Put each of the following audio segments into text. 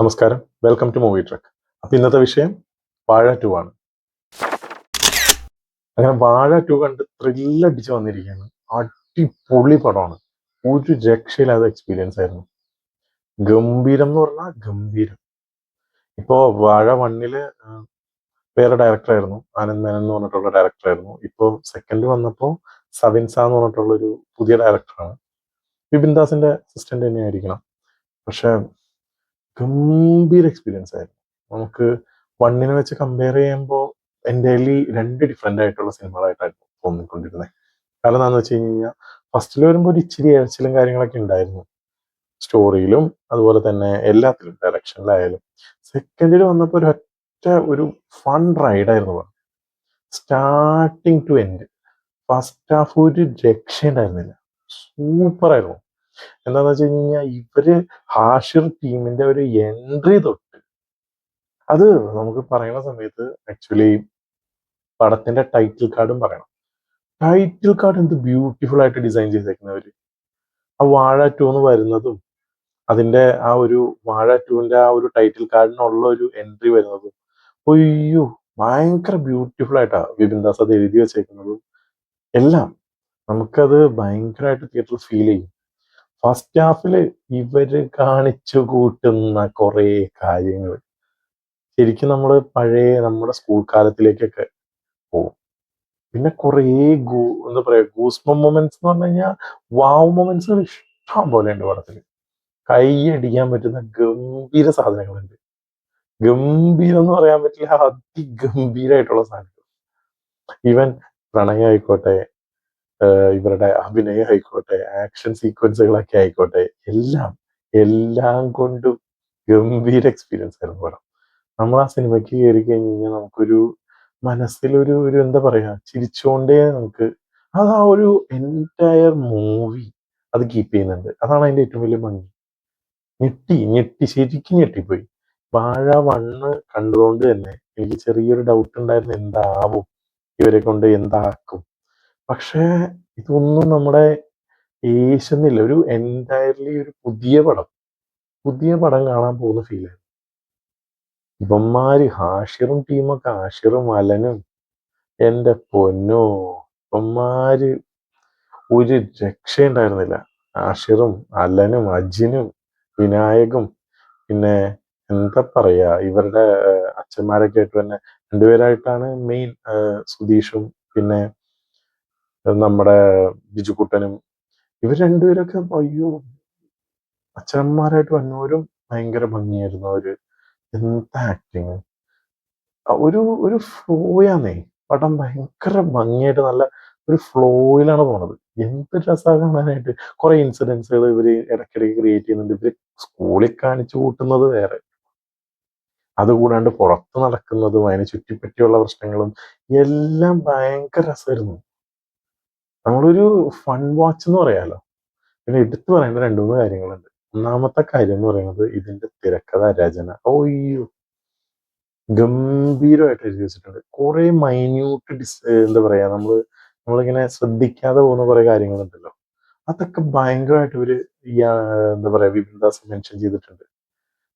നമസ്കാരം, welcome to movie truck. അപ്പോൾ ഇന്നത്തെ വിഷയം വാഴ 2 ആണ്. അങ്ങനെ വാഴ 2 കണ്ട് ത്രില്ലടിച്ച് വന്നിരിക്കുകയാണ്. അടിപൊളി പടമാണ്. ഒരു രക്ഷയില്ലാത്ത എക്സ്പീരിയൻസ് ആയിരുന്നു. ഗംഭീരം എന്ന് പറഞ്ഞാൽ ഗംഭീരം. ഇപ്പോൾ വാഴ 1 വേറെ ഡയറക്ടറായിരുന്നു, ആനന്ദ് മേനൻ എന്ന് പറഞ്ഞിട്ടുള്ള ഡയറക്ടറായിരുന്നു. ഇപ്പോൾ സെക്കൻഡ് വന്നപ്പോൾ സവിൻസ എന്ന് പറഞ്ഞിട്ടുള്ള ഒരു പുതിയ ഡയറക്ടറാണ്. വിപിൻ ദാസിന്റെ അസിസ്റ്റന്റ് തന്നെ ആയിരിക്കണം. പക്ഷെ ഗംഭീര എക്സ്പീരിയൻസ് ആയിരുന്നു. നമുക്ക് 1 വെച്ച് കമ്പയർ ചെയ്യുമ്പോൾ എൻ്റെ രണ്ട് ഡിഫറെൻ്റ് ആയിട്ടുള്ള സിനിമകളായിട്ടായിരുന്നു തോന്നിക്കൊണ്ടിരുന്നത്. കാരണം എന്താണെന്ന് വെച്ച് കഴിഞ്ഞാൽ ഫസ്റ്റിൽ വരുമ്പോൾ ഒരു ഇച്ചിരി ഇഴച്ചിലും കാര്യങ്ങളൊക്കെ ഉണ്ടായിരുന്നു, സ്റ്റോറിയിലും അതുപോലെ തന്നെ എല്ലാത്തിലും, ഡയറക്ഷനിലായാലും. സെക്കൻഡിൽ വന്നപ്പോൾ ഒരു ഫൺ റൈഡായിരുന്നു. Starting to end first half ഒരു രക്ഷയുണ്ടായിരുന്നില്ല, സൂപ്പറായിരുന്നു. എന്താന്ന് വെച്ച് കഴിഞ്ഞാൽ ഇവര് ഹാഷിർ ടീമിന്റെ ഒരു എൻട്രി തൊട്ട് അത് നമുക്ക് പറയുന്ന സമയത്ത് ആക്ച്വലി പടത്തിന്റെ ടൈറ്റിൽ കാർഡും പറയണം. ടൈറ്റിൽ കാർഡ് എന്ത് ബ്യൂട്ടിഫുൾ ആയിട്ട് ഡിസൈൻ ചെയ്തേക്കുന്നവര്. ആ വാഴ 2 എന്ന് വരുന്നതും അതിന്റെ ആ ഒരു വാഴ 2ന്റെ ആ ഒരു ടൈറ്റിൽ കാർഡിനുള്ള ഒരു എൻട്രി വരുന്നതും ഒയ്യോ ഭയങ്കര ബ്യൂട്ടിഫുൾ ആയിട്ടാ വിപിൻ ദാസ് അത് എഴുതി വെച്ചേക്കുന്നതും എല്ലാം. നമുക്കത് ഭയങ്കരമായിട്ട് തിയേറ്ററിൽ ഫീൽ ചെയ്യും. ഫസ്റ്റ് ഹാഫില് ഇവര് കാണിച്ചു കൂട്ടുന്ന കുറേ കാര്യങ്ങൾ ശരിക്കും നമ്മൾ പഴയ നമ്മുടെ സ്കൂൾ കാലത്തിലേക്കൊക്കെ പോകും. പിന്നെ കുറേ എന്താ പറയാ ഗൂസ്ബം മൊമെന്റ്സ് എന്ന് പറഞ്ഞു കഴിഞ്ഞാൽ വാവ് മൊമെന്റ്സ് ഇഷ്ടം പോലെ ഉണ്ട് പടത്തിൽ. കൈയടിക്കാൻ പറ്റുന്ന ഗംഭീര സാധനങ്ങളുണ്ട്. ഗംഭീരം എന്ന് പറയാൻ പറ്റില്ല, അതിഗംഭീരമായിട്ടുള്ള സാധനങ്ങൾ. ഈവൻ പ്രണയം ആയിക്കോട്ടെ, ഇവരുടെ അഭിനയം ആയിക്കോട്ടെ, ആക്ഷൻ സീക്വൻസുകളൊക്കെ ആയിക്കോട്ടെ, എല്ലാം എല്ലാം കൊണ്ടും ഗംഭീര എക്സ്പീരിയൻസ് ആയിരുന്നു പടം. നമ്മൾ ആ സിനിമയ്ക്ക് കയറി കഴിഞ്ഞ് കഴിഞ്ഞാൽ നമുക്കൊരു മനസ്സിലൊരു ഒരു എന്താ പറയാ ചിരിച്ചുകൊണ്ടേ നമുക്ക് അത് ആ ഒരു എൻറ്റയർ മൂവി അത് കീപ്പ് ചെയ്യുന്നുണ്ട്. അതാണ് അതിന്റെ ഏറ്റവും വലിയ ഭംഗി. ഞെട്ടി ശരിക്കും ഞെട്ടിപ്പോയി. വാഴ 1 കണ്ടതുകൊണ്ട് തന്നെ എനിക്ക് ചെറിയൊരു ഡൗട്ട് ഉണ്ടായിരുന്നു, എന്താവും ഇവരെ കൊണ്ട് എന്താക്കും. പക്ഷേ ഇതൊന്നും നമ്മുടെ ഏശുന്നില്ല. ഒരു എൻറ്റയർലി ഒരു പുതിയ പടം കാണാൻ പോകുന്ന ഫീലാണ്. ഇവന്മാര് ഹാഷിറും ടീമൊക്കെ, ഹാഷിറും അലനും, എന്റെ പൊന്നോ, ഇവന്മാര് ഒരു രക്ഷയുണ്ടായിരുന്നില്ല. ഹാഷിറും അലനും അജിനും വിനായകും പിന്നെ എന്താ പറയാ ഇവരുടെ അച്ഛന്മാരൊക്കെ ആയിട്ട് തന്നെ രണ്ടുപേരായിട്ടാണ് മെയിൻ, സുധീഷും പിന്നെ നമ്മുടെ ബിജുക്കുട്ടനും. ഇവർ രണ്ടുപേരൊക്കെ അയ്യോ അച്ഛന്മാരായിട്ട് വന്നവരും ഭയങ്കര ഭംഗിയായിരുന്നു. അവര് എന്താ ആക്ടിങ്, ഒരു ഒരു ഫ്ലോയാന്നേ. പടം ഭയങ്കര ഭംഗിയായിട്ട് നല്ല ഒരു ഫ്ലോയിലാണ് പോണത്. എന്ത് രസമാണ് കാണാനായിട്ട്. കുറെ ഇൻസിഡൻസുകൾ ഇവര് ഇടയ്ക്കിടയ്ക്ക് ക്രിയേറ്റ് ചെയ്യുന്നുണ്ട്. ഇവര് സ്കൂളിൽ കാണിച്ചു കൂട്ടുന്നത് വേറെ, അതുകൂടാണ്ട് പുറത്ത് നടക്കുന്നതും അതിനെ ചുറ്റിപ്പറ്റിയുള്ള പ്രശ്നങ്ങളും എല്ലാം ഭയങ്കര രസമായിരുന്നു. നമ്മളൊരു ഫൺ വാച്ച് എന്ന് പറയാലോ. പിന്നെ എടുത്തു പറയേണ്ട 2-3 കാര്യങ്ങളുണ്ട്. ഒന്നാമത്തെ കാര്യം എന്ന് പറയുന്നത് ഇതിന്റെ തിരക്കഥ രചന. ഓയ്യോ ഗംഭീരമായിട്ട് എഴുതി വെച്ചിട്ടുണ്ട്. കുറെ മൈന്യൂട്ട് എന്താ പറയാ നമ്മളിങ്ങനെ ശ്രദ്ധിക്കാതെ പോകുന്ന കുറെ കാര്യങ്ങളുണ്ടല്ലോ, അതൊക്കെ ഭയങ്കരമായിട്ട് ഇവര് എന്താ പറയാ വിപിൻ ദാസ് മെൻഷൻ ചെയ്തിട്ടുണ്ട്.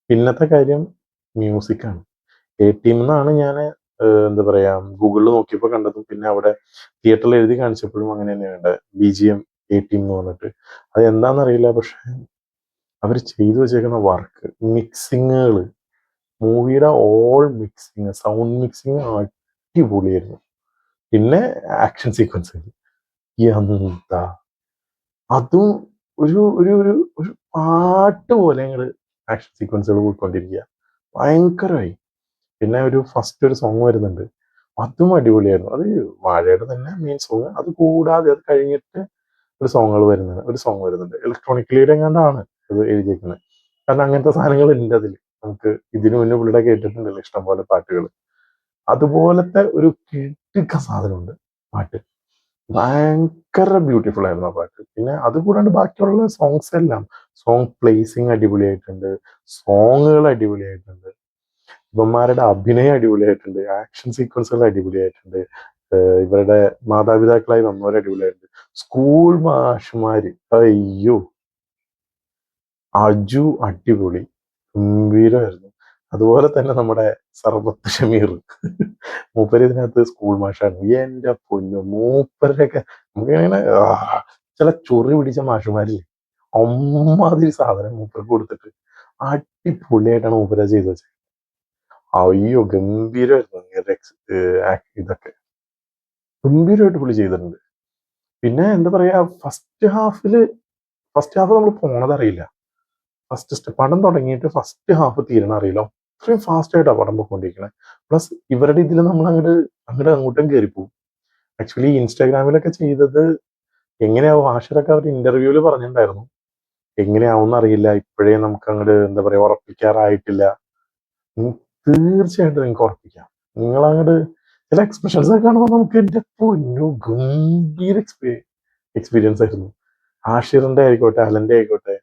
പിന്നത്തെ കാര്യം മ്യൂസിക്കാണ്. A-Team എന്നാണ് ഞാൻ എന്താ പറയാ ഗൂഗിളിൽ നോക്കിയപ്പോൾ കണ്ടതും പിന്നെ അവിടെ തിയേറ്ററിൽ എഴുതി കാണിച്ചപ്പോഴും അങ്ങനെ തന്നെയാണ് BGM A-Team എന്ന് പറഞ്ഞിട്ട്. അത് എന്താണെന്നറിയില്ല, പക്ഷെ അവർ ചെയ്തു വെച്ചേക്കുന്ന വർക്ക്, മിക്സിങ്ങുകൾ, മൂവിയുടെ ഓൾ മിക്സിങ്, സൗണ്ട് മിക്സിങ് അടിപൊളിയായിരുന്നു. പിന്നെ ആക്ഷൻ സീക്വൻസുകൾ എന്താ, അതും ഒരു ഒരു ഒരു ഒരു പാട്ട് പോലെ ഞങ്ങൾ ആക്ഷൻ സീക്വൻസുകൾ പോയിക്കൊണ്ടിരിക്കുക, ഭയങ്കരമായി. പിന്നെ ഫസ്റ്റ് ഒരു സോങ് വരുന്നുണ്ട്, അതും അടിപൊളിയായിരുന്നു. അത് വാഴയുടെ തന്നെ മെയിൻ സോങ്. അത് കൂടാതെ അത് കഴിഞ്ഞിട്ട് ഒരു സോങ് വരുന്നുണ്ട് ഇലക്ട്രോണിക്കലിയുടെ എങ്ങാണ്ടാണ് ഇത് എഴുതിയിരിക്കുന്നത്. കാരണം അങ്ങനത്തെ സാധനങ്ങൾ ഉണ്ട് അതിൽ. നമുക്ക് ഇതിനു മുന്നേ പുള്ളിയുടെ കേട്ടിട്ടുണ്ടല്ലോ ഇഷ്ടംപോലെ പാട്ടുകൾ. അതുപോലത്തെ ഒരു കിടുക്ക സാധനമുണ്ട് പാട്ട്. ഭയങ്കര ബ്യൂട്ടിഫുൾ ആയിരുന്നു ആ പാട്ട്. പിന്നെ അതുകൂടാണ്ട് ബാക്കിയുള്ള സോങ്സ് എല്ലാം, സോങ് പ്ലേസിങ് അടിപൊളിയായിട്ടുണ്ട്, സോങ്ങുകൾ അടിപൊളിയായിട്ടുണ്ട്, ഇവന്മാരുടെ അഭിനയം അടിപൊളിയായിട്ടുണ്ട്, ആക്ഷൻ സീക്വൻസുകൾ അടിപൊളിയായിട്ടുണ്ട്, ഇവരുടെ മാതാപിതാക്കളായി വന്നവർ അടിപൊളിയായിട്ടുണ്ട്. സ്കൂൾ മാഷുമാര് അയ്യോ, അജു അടിപൊളി, ഗംഭീരമായിരുന്നു. അതുപോലെ തന്നെ നമ്മുടെ സർബത്ത് ഷമീർ, മൂപ്പര് ഇതിനകത്ത് സ്കൂൾ മാഷാണ്. എന്റെ പൊന്നു, മൂപ്പരുടെയൊക്കെ നമുക്കിങ്ങനെ ചില ചൊറി പിടിച്ച മാഷുമാരില്ലേ, അമ്മാതിരി സാധനം മൂപ്പർക്ക് കൊടുത്തിട്ട് അടിപൊളിയായിട്ടാണ് മൂപ്പര ചെയ്തു വെച്ചത്. അയ്യോ ഗംഭീരമായിരുന്നു. ഇതൊക്കെ ഗംഭീരമായിട്ട് പുള്ളി ചെയ്തിട്ടുണ്ട്. പിന്നെ എന്താ പറയാ, ഫസ്റ്റ് ഹാഫ് നമ്മൾ പോണതറിയില്ല. പടം തുടങ്ങിയിട്ട് ഫസ്റ്റ് ഹാഫ് തീരണ അറിയില്ല. അത്രയും ഫാസ്റ്റ് ആയിട്ടാണ് പടം പോയിക്കൊണ്ടിരിക്കണേ. പ്ലസ് ഇവരുടെ ഇതിൽ നമ്മൾ അങ്ങോട്ടും കയറിപ്പോവും. ആക്ച്വലി ഇൻസ്റ്റാഗ്രാമിലൊക്കെ ചെയ്തത് എങ്ങനെയാവും, ആഷിറൊക്കെ അവർ ഇന്റർവ്യൂവിൽ പറഞ്ഞിട്ടുണ്ടായിരുന്നു, എങ്ങനെയാവും അറിയില്ല, ഇപ്പോഴേ നമുക്ക് അങ്ങോട്ട് എന്താ പറയാ ഉറപ്പിക്കാറായിട്ടില്ല. തീർച്ചയായിട്ടും നിങ്ങൾക്ക് ഉറപ്പിക്കാം. നിങ്ങളങ്ങോട്ട് ചില എക്സ്പ്രഷൻസ് ഒക്കെ കാണുമ്പോൾ നമുക്ക് എന്റെ പൊന്നു ഗംഭീര എക്സ്പീരിയൻസ് ആയിരുന്നു. ആഷിറിന്റെ ആയിക്കോട്ടെ, അലന്റെ ആയിക്കോട്ടെ,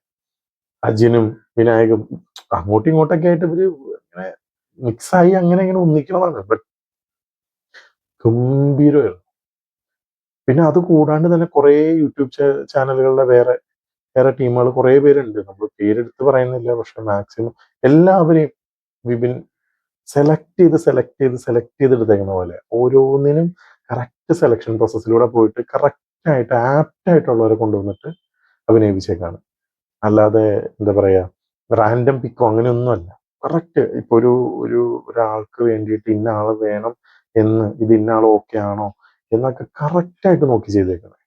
അജിനും വിനായകും അങ്ങോട്ടും ഇങ്ങോട്ടൊക്കെ ആയിട്ട് ഇവര് ഇങ്ങനെ മിക്സായി അങ്ങനെ ഇങ്ങനെ ഒന്നിക്കണതാണ്. ബട്ട് ഗംഭീരമായിരുന്നു. പിന്നെ അത് കൂടാണ്ട് തന്നെ കുറെ യൂട്യൂബ് ചാനലുകളുടെ വേറെ ടീമുകൾ കുറെ പേരുണ്ട്. നമ്മൾ പേരെടുത്ത് പറയുന്നില്ല, പക്ഷെ മാക്സിമം എല്ലാവരെയും വിപിൻ സെലക്ട് ചെയ്ത് എടുത്തേക്കുന്ന പോലെ ഓരോന്നിനും കറക്റ്റ് സെലക്ഷൻ പ്രോസസ്സിലൂടെ പോയിട്ട് കറക്റ്റ് ആയിട്ട് ആപ്റ്റ് ആയിട്ടുള്ളവരെ കൊണ്ടുവന്നിട്ട് അഭിനയിപ്പിച്ചേക്കാണ്. അല്ലാതെ എന്താ പറയാ റാൻഡം പിക്കോ അങ്ങനെയൊന്നുമല്ല. കറക്റ്റ് ഇപ്പൊ ഒരാൾക്ക് വേണ്ടിയിട്ട് ഇന്ന ആള് വേണം എന്ന്, ഇത് ഇന്ന ആൾ ഓക്കെ ആണോ എന്നൊക്കെ കറക്റ്റ് ആയിട്ട് നോക്കി ചെയ്തേക്കണേ.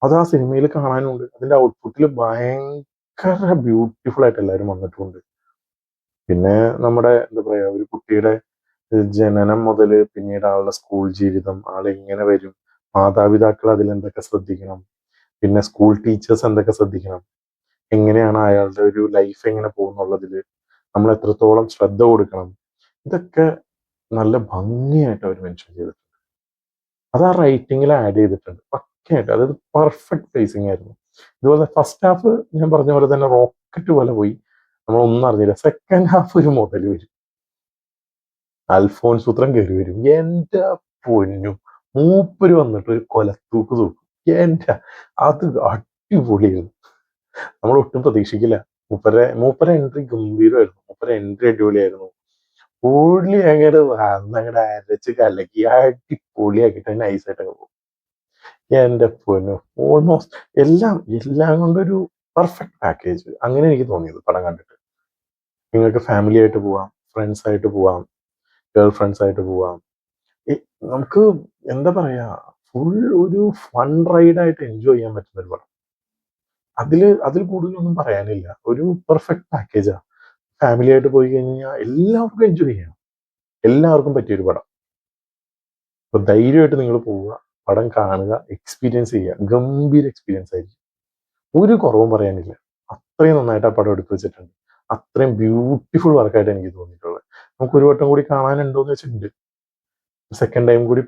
അത് ആ സിനിമയിൽ കാണാനുണ്ട്. അതിന്റെ ഔട്ട്പുട്ടിൽ ഭയങ്കര ബ്യൂട്ടിഫുൾ ആയിട്ട് എല്ലാവരും വന്നിട്ടുണ്ട്. പിന്നെ നമ്മുടെ എന്താ പറയാ ഒരു കുട്ടിയുടെ ജനനം മുതൽ പിന്നീട് ആളുടെ സ്കൂൾ ജീവിതം, ആളെങ്ങനെ വരും, മാതാപിതാക്കൾ അതിലെന്തൊക്കെ ശ്രദ്ധിക്കണം, പിന്നെ സ്കൂൾ ടീച്ചേഴ്സ് എന്തൊക്കെ ശ്രദ്ധിക്കണം, എങ്ങനെയാണ് അയാളുടെ ഒരു ലൈഫ് എങ്ങനെ പോകുന്നുള്ളതിൽ നമ്മൾ എത്രത്തോളം ശ്രദ്ധ കൊടുക്കണം, ഇതൊക്കെ നല്ല ഭംഗിയായിട്ട് അവർ മെൻഷൻ ചെയ്തിട്ടുണ്ട്. അത് ആ റൈറ്റിങ്ങിൽ ആഡ് ചെയ്തിട്ടുണ്ട് പക്കയായിട്ട്. അതായത് പെർഫെക്റ്റ് പ്ലേസിങ് ആയിരുന്നു. ഇതുപോലെ ഫസ്റ്റ് ഹാഫ് ഞാൻ പറഞ്ഞ പോലെ തന്നെ റോക്കറ്റ് പോലെ പോയി, നമ്മളൊന്നും അറിഞ്ഞില്ല. സെക്കൻഡ് ഹാഫ് ഒരു മുതൽ വരും, അൽഫോൻസ് പുത്രൻ കയറി വരും. എന്റെ പൊന്നു, മൂപ്പര് വന്നിട്ട് ഒരു കൊലത്തൂക്ക് തൂക്കും. എന്റെ അത് അടിപൊളിയായിരുന്നു. നമ്മൾ ഒട്ടും പ്രതീക്ഷിക്കില്ല. മൂപ്പര എൻട്രി ഗംഭീരമായിരുന്നു. മൂപ്പര എൻട്രി അടിപൊളിയായിരുന്നു. പുള്ളി അങ്ങോട്ട് അരച്ച് കലക്കി അടിപൊളിയാക്കിയിട്ട് നൈസായിട്ടൊക്കെ പോകും. എന്റെ പൊന്നു, ഓൾമോസ്റ്റ് എല്ലാം കൊണ്ടൊരു പെർഫെക്റ്റ് പാക്കേജ്. അങ്ങനെ എനിക്ക് തോന്നിയത് പടം കണ്ടിട്ട്. നിങ്ങൾക്ക് ഫാമിലി ആയിട്ട് പോവാം, ഫ്രണ്ട്സ് ആയിട്ട് പോവാം, ഗേൾ ഫ്രണ്ട്സ് ആയിട്ട് പോവാം. നമുക്ക് എന്താ പറയാ ഫുൾ ഒരു ഫൺ റൈഡായിട്ട് എൻജോയ് ചെയ്യാൻ പറ്റുന്ന ഒരു പടം. അതിൽ കൂടുതലൊന്നും പറയാനില്ല. ഒരു പെർഫെക്റ്റ് പാക്കേജാ. ഫാമിലി ആയിട്ട് പോയി കഴിഞ്ഞാൽ എല്ലാവർക്കും എൻജോയ് ചെയ്യാം. എല്ലാവർക്കും പറ്റിയൊരു പടം. അപ്പൊ ധൈര്യമായിട്ട് നിങ്ങൾ പോവുക, പടം കാണുക, എക്സ്പീരിയൻസ് ചെയ്യുക. ഗംഭീര എക്സ്പീരിയൻസ് ആയിരിക്കും. ഒരു കുറവും പറയാനില്ല. അത്രയും നന്നായിട്ട് ആ പടം എടുത്തു വെച്ചിട്ടുണ്ട്. അത്രയും ബ്യൂട്ടിഫുൾ വർക്കായിട്ട് എനിക്ക് തോന്നിയിട്ടുള്ളത്. നമുക്ക് ഒരു വട്ടം കൂടി കാണാനുണ്ടോന്ന് വെച്ചിട്ടുണ്ട്. സെക്കൻഡ് ടൈം കൂടി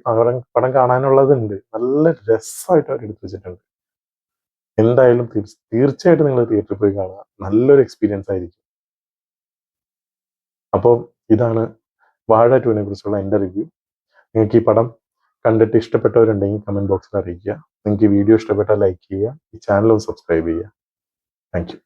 പടം കാണാനുള്ളതുണ്ട്. നല്ല രസമായിട്ട് അവർ എടുത്തു വെച്ചിട്ടുണ്ട്. എന്തായാലും തീർച്ചയായിട്ടും നിങ്ങൾ തിയേറ്ററിൽ പോയി കാണുക. നല്ലൊരു എക്സ്പീരിയൻസ് ആയിരിക്കും. അപ്പോൾ ഇതാണ് വാഴ 2നെ കുറിച്ചുള്ള എൻ്റെ റിവ്യൂ. നിങ്ങൾക്ക് ഈ പടം കണ്ടിട്ട് ഇഷ്ടപ്പെട്ടവരുണ്ടെങ്കിൽ കമന്റ് ബോക്സിൽ അറിയിക്കുക. നിങ്ങൾക്ക് ഈ വീഡിയോ ഇഷ്ടപ്പെട്ടാൽ ലൈക്ക് ചെയ്യുക, ഈ ചാനൽ ഒന്ന് സബ്സ്ക്രൈബ് ചെയ്യുക. Thank you.